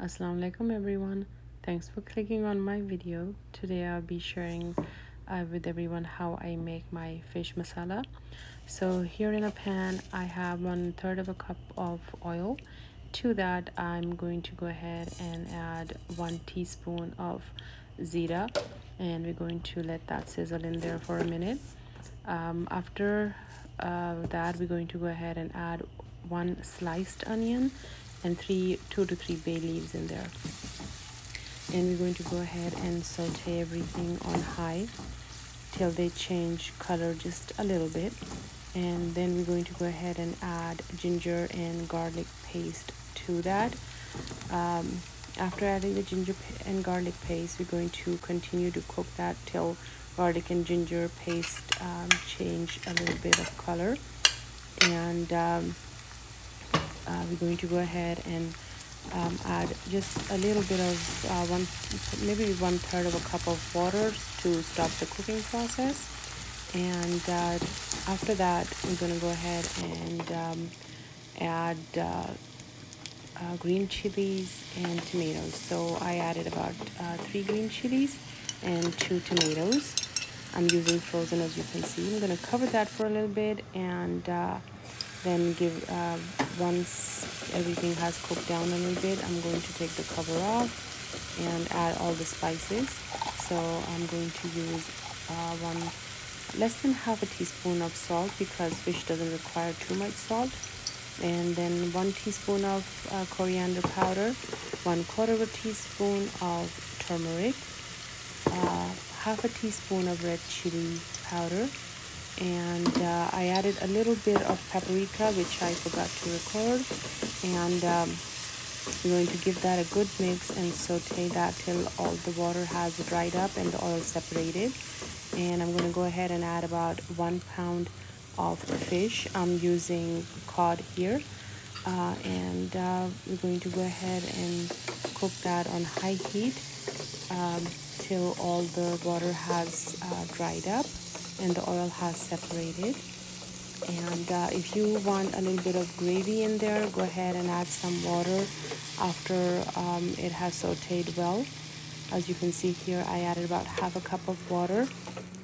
Assalamu alaikum everyone. Thanks for clicking on my video. Today I'll be sharing with everyone how I make my fish masala. So here in a pan I have 1/3 of a cup of oil. To that I'm going to go ahead and add 1 teaspoon of zira, and we're going to let that sizzle in there for a minute. After that we're going to go ahead and add 1 sliced onion and 2 to 3 bay leaves in there, and we're going to go ahead and saute everything on high till they change color just a little bit. And then we're going to go ahead and add ginger and garlic paste to that. After adding the ginger and garlic paste, we're going to continue to cook that till garlic and ginger paste change a little bit of color. And we're going to go ahead and add just a little bit of maybe 1/3 of a cup of water to stop the cooking process. And after that we're going to go ahead and add green chilies and tomatoes. So I added about 3 green chilies and 2 tomatoes. I'm using frozen, as you can see. I'm going to cover that for a little bit, and then once everything has cooked down a little bit, I'm going to take the cover off and add all the spices. So I'm going to use less than half a teaspoon of salt, because fish doesn't require too much salt, and then 1 teaspoon of coriander powder, 1/4 of a teaspoon of turmeric, half a teaspoon of red chili powder, and I added a little bit of paprika, which I forgot to record. And I'm going to give that a good mix and saute that till all the water has dried up and the oil separated. And I'm going to go ahead and add about 1 pound of fish. I'm using cod here, and we're going to go ahead and cook that on high heat till all the water has dried up and the oil has separated. And if you want a little bit of gravy in there, go ahead and add some water after it has sauteed well. As you can see here, I added about half a cup of water,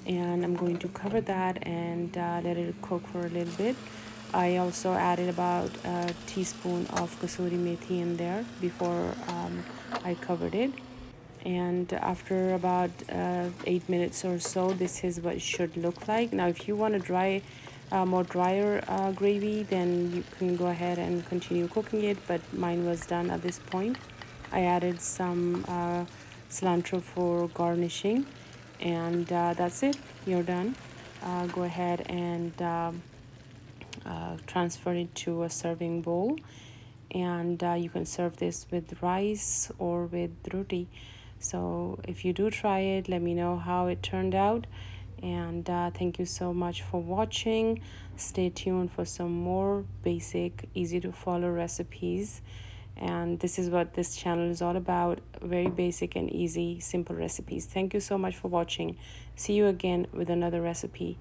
and I'm going to cover that and let it cook for a little bit. I also added about a teaspoon of kasuri methi in there before I covered it. And after about 8 minutes or so, this is what it should look like. Now if you want to more drier gravy, then you can go ahead and continue cooking it, but mine was done at this point. I added some cilantro for garnishing, and that's it. You're done. Go ahead and transfer it to a serving bowl, and you can serve this with rice or with roti. So if you do try it, let me know how it turned out. And thank you so much for watching. Stay tuned for some more basic, easy to follow recipes. And this is what this channel is all about: very basic and easy, simple recipes. Thank you so much for watching. See you again with another recipe.